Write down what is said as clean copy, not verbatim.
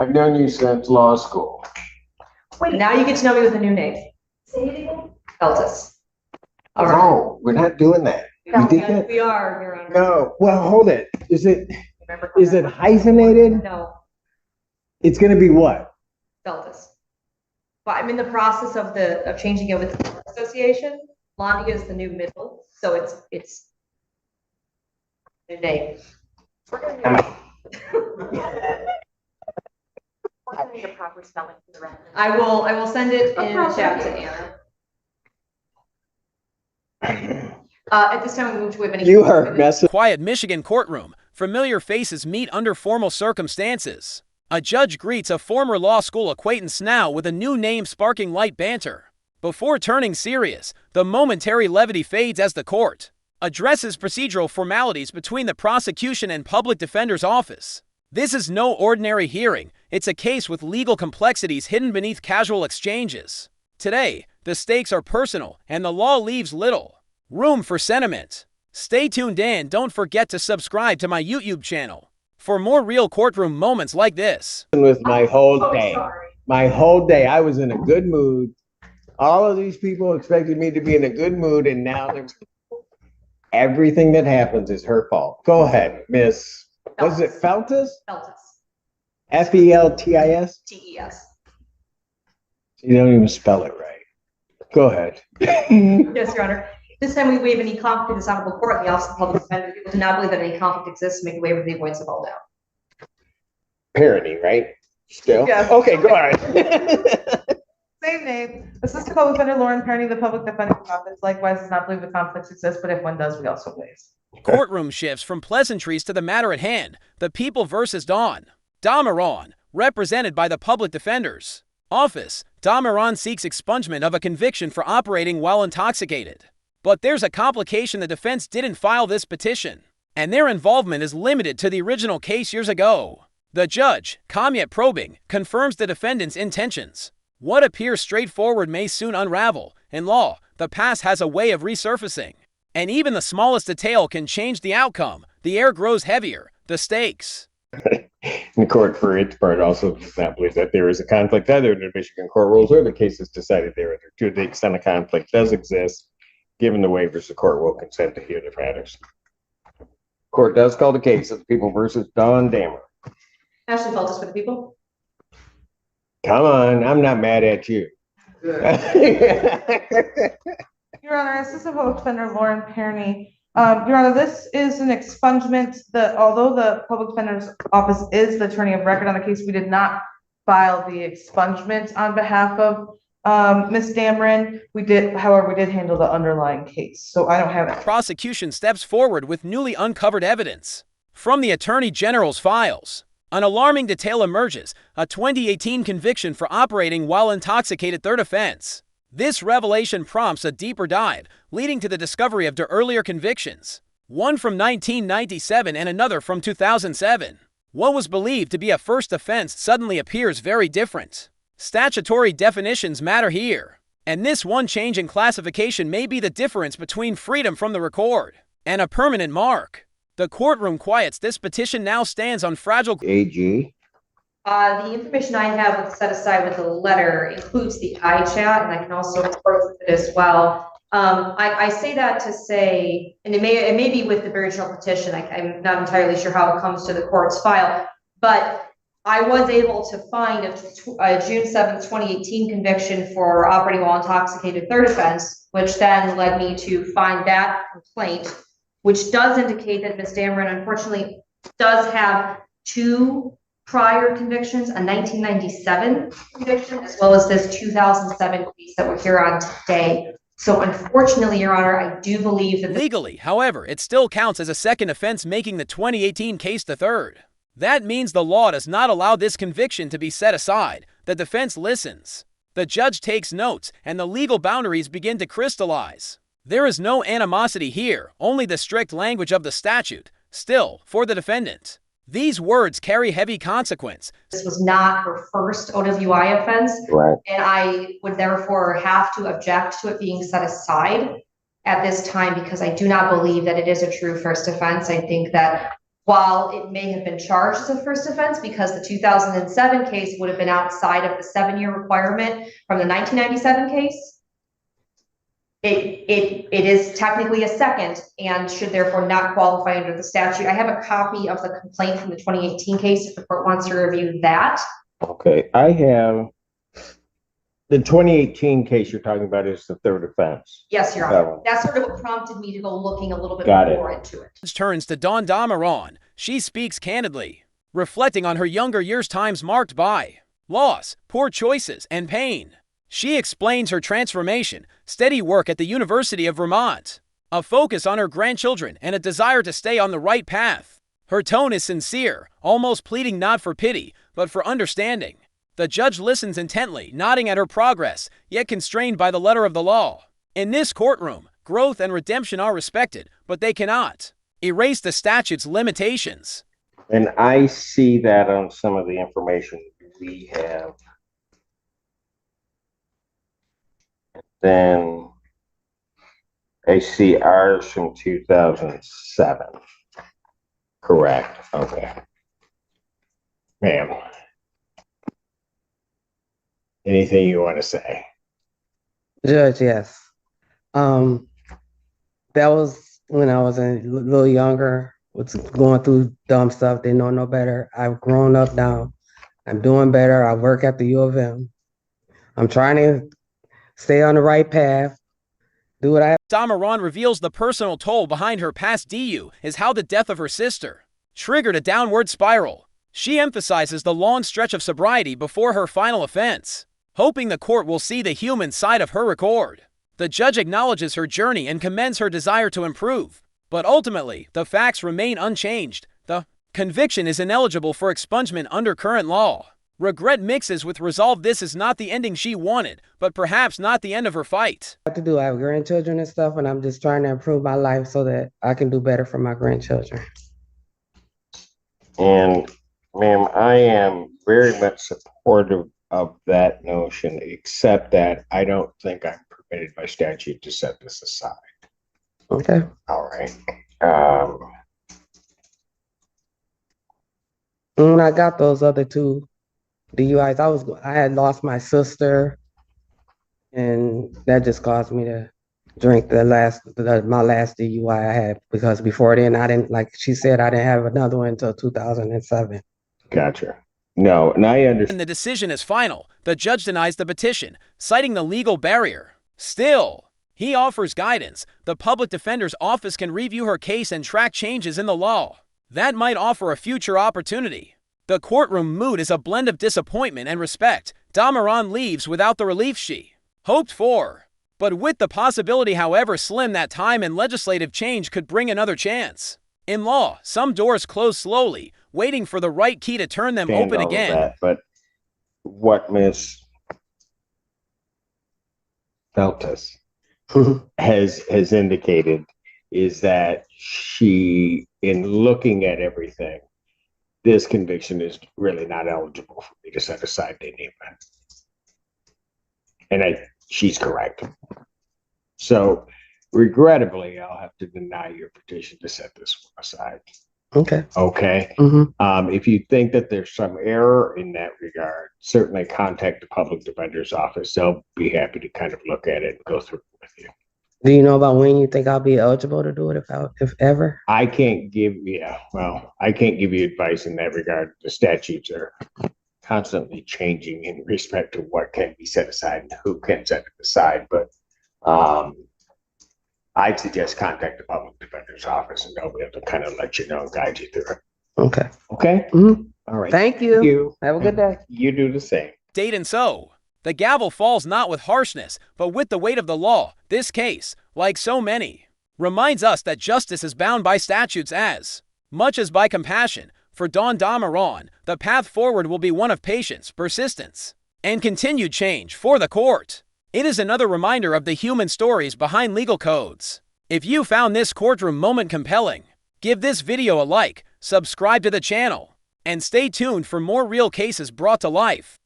I've known you since law school. Wait, now you get to know me with a new name. Say it again. Feltus. All right. No, we're not doing that. No, we are, Your Honor. No, well, hold it. Is it hyphenated? No. It's going to be what? Feltus. But I'm in the process of changing it with the association. Londia is the new middle, so it's new name. Need a proper spelling for the record. I will send it in a chat to Anna. At this time, we move to waive any. You are messing. Quiet Michigan courtroom. Familiar faces meet under formal circumstances. A judge greets a former law school acquaintance now with a new name sparking light banter. Before turning serious, the momentary levity fades as the court addresses procedural formalities between the prosecution and public defender's office. This is no ordinary hearing. It's a case with legal complexities hidden beneath casual exchanges. Today, the stakes are personal, and the law leaves little room for sentiment. Stay tuned and don't forget to subscribe to my YouTube channel for more real courtroom moments like this. With my whole day. My whole day, I was in a good mood. All of these people expected me to be in a good mood, and now everything that happens is her fault. Go ahead, Miss. Was it Feltus? Feltus. Feltis? TES. You don't even spell it right. Go ahead. Yes, Your Honor. This time we waive any conflict in this honorable court in the office of public defender. People do not believe that any conflict exists. Make a waiver of the avoidance of all doubt. Parenting, right? Still? Yes. Okay, go ahead. Same name. Assistant Public Defender Lauren Perny, the Public Defender's Office. Likewise, does not believe the conflicts exist, but if one does, we also waive. Courtroom shifts from pleasantries to the matter at hand. The People versus Dawn. Damaron, represented by the Public Defender's Office. Damaron seeks expungement of a conviction for operating while intoxicated. But there's a complication: the defense didn't file this petition, and their involvement is limited to the original case years ago. The judge, calm yet probing, confirms the defendant's intentions. What appears straightforward may soon unravel. In law, the past has a way of resurfacing, and even the smallest detail can change the outcome. The air grows heavier, the stakes. The court, for its part, also does not believe that there is a conflict either under Michigan court rules or the cases decided there. To the extent a conflict does exist, given the waivers, the court will consent to hear the matters. Court does call the case of the People versus Dawn Damer. Ashley Feltus for the People. Come on, I'm not mad at you. Your Honor, Assistant Public Defender Lauren Perny. Your Honor, this is an expungement. Although the Public Defender's Office is the attorney of record on the case, we did not file the expungement on behalf of Ms. Dameron. We did handle the underlying case, so I don't have it. Prosecution steps forward with newly uncovered evidence from the Attorney General's files. An alarming detail emerges: a 2018 conviction for operating while intoxicated, third offense. This revelation prompts a deeper dive, leading to the discovery of two earlier convictions, one from 1997 and another from 2007. What was believed to be a first offense suddenly appears very different. Statutory definitions matter here, and this one change in classification may be the difference between freedom from the record and a permanent mark. The courtroom quiets. This petition now stands on fragile. AG. The information I have set aside with the letter includes the iChat, and I can also report with it as well. I say that to say, and it may be with the original petition. I'm not entirely sure how it comes to the court's file, but I was able to find a June 7th, 2018 conviction for operating while intoxicated, third offense, which then led me to find that complaint, which does indicate that Ms. Dameron unfortunately does have two prior convictions, a 1997 conviction, as well as this 2007 case that we're here on today. So unfortunately, Your Honor, I do believe that legally, however, it still counts as a second offense, making the 2018 case the third. That means the law does not allow this conviction to be set aside. The defense listens. The judge takes notes, and the legal boundaries begin to crystallize. There is no animosity here, only the strict language of the statute. Still, for the defendant, these words carry heavy consequence. This was not her first OWI offense, Right. And I would therefore have to object to it being set aside at this time because I do not believe that it is a true first offense. I think that while it may have been charged as a first offense because the 2007 case would have been outside of the 7-year requirement from the 1997 case, it is technically a second and should therefore not qualify under the statute. I have a copy of the complaint from the 2018 case if the court wants to review that. Okay, I have the 2018 case you're talking about is the third offense. Yes, Your Honor. That's sort of what prompted me to go looking a little bit more into it. Turns to Dawn Damaron. She speaks candidly, reflecting on her younger years, times marked by loss, poor choices, and pain. She explains her transformation, steady work at the University of Vermont, a focus on her grandchildren, and a desire to stay on the right path. Her tone is sincere, almost pleading not for pity, but for understanding. The judge listens intently, nodding at her progress, yet constrained by the letter of the law. In this courtroom, growth and redemption are respected, but they cannot erase the statute's limitations. And I see that on some of the information we have. Then I see ours from 2007. Correct. Okay. Ma'am. Anything you want to say? Judge, yes. That was when I was a little younger, was going through dumb stuff, didn't know no better. I've grown up now. I'm doing better. I work at the U of M. I'm trying to stay on the right path, do what I have. Damaron reveals the personal toll behind her past DU is how the death of her sister triggered a downward spiral. She emphasizes the long stretch of sobriety before her final offense, hoping the court will see the human side of her record. The judge acknowledges her journey and commends her desire to improve, but ultimately, the facts remain unchanged. The conviction is ineligible for expungement under current law. Regret mixes with resolve. This is not the ending she wanted, but perhaps not the end of her fight. What to do? I have grandchildren and stuff, and I'm just trying to improve my life so that I can do better for my grandchildren. And ma'am, I am very much supportive of that notion, except that I don't think I'm permitted by statute to set this aside. Okay. All right. When I got those other two DUIs, I had lost my sister, and that just caused me to drink my last DUI I had, because before then I didn't, like she said, I didn't have another one until 2007. Gotcha. No, and I understand. And the decision is final. The judge denies the petition, citing the legal barrier. Still, he offers guidance. The public defender's office can review her case and track changes in the law. That might offer a future opportunity. The courtroom mood is a blend of disappointment and respect. Damaron leaves without the relief she hoped for, but with the possibility, however slim, that time and legislative change could bring another chance. In law, some doors close slowly, waiting for the right key to turn them open again. But what Ms. Feltus has indicated is that she, in looking at everything, this conviction is really not eligible for me to set aside the event. And she's correct. So regrettably, I'll have to deny your petition to set this one aside. Okay. Okay. Mm-hmm. If you think that there's some error in that regard, certainly contact the public defender's office. They'll be happy to kind of look at it and go through it with you. Do you know about when you think I'll be eligible to do it, if ever? I can't give you advice in that regard. The statutes are constantly changing in respect to what can be set aside and who can set it aside. But I'd suggest contact the public defender's office, and they'll be able to kind of let you know and guide you through it. Okay. Okay. Mm-hmm. All right. Thank you. Have a good day. You do the same. Date and so. The gavel falls not with harshness, but with the weight of the law. This case, like so many, reminds us that justice is bound by statutes as much as by compassion. For Dawn Damaron, the path forward will be one of patience, persistence, and continued change for the court. It is another reminder of the human stories behind legal codes. If you found this courtroom moment compelling, give this video a like, subscribe to the channel, and stay tuned for more real cases brought to life.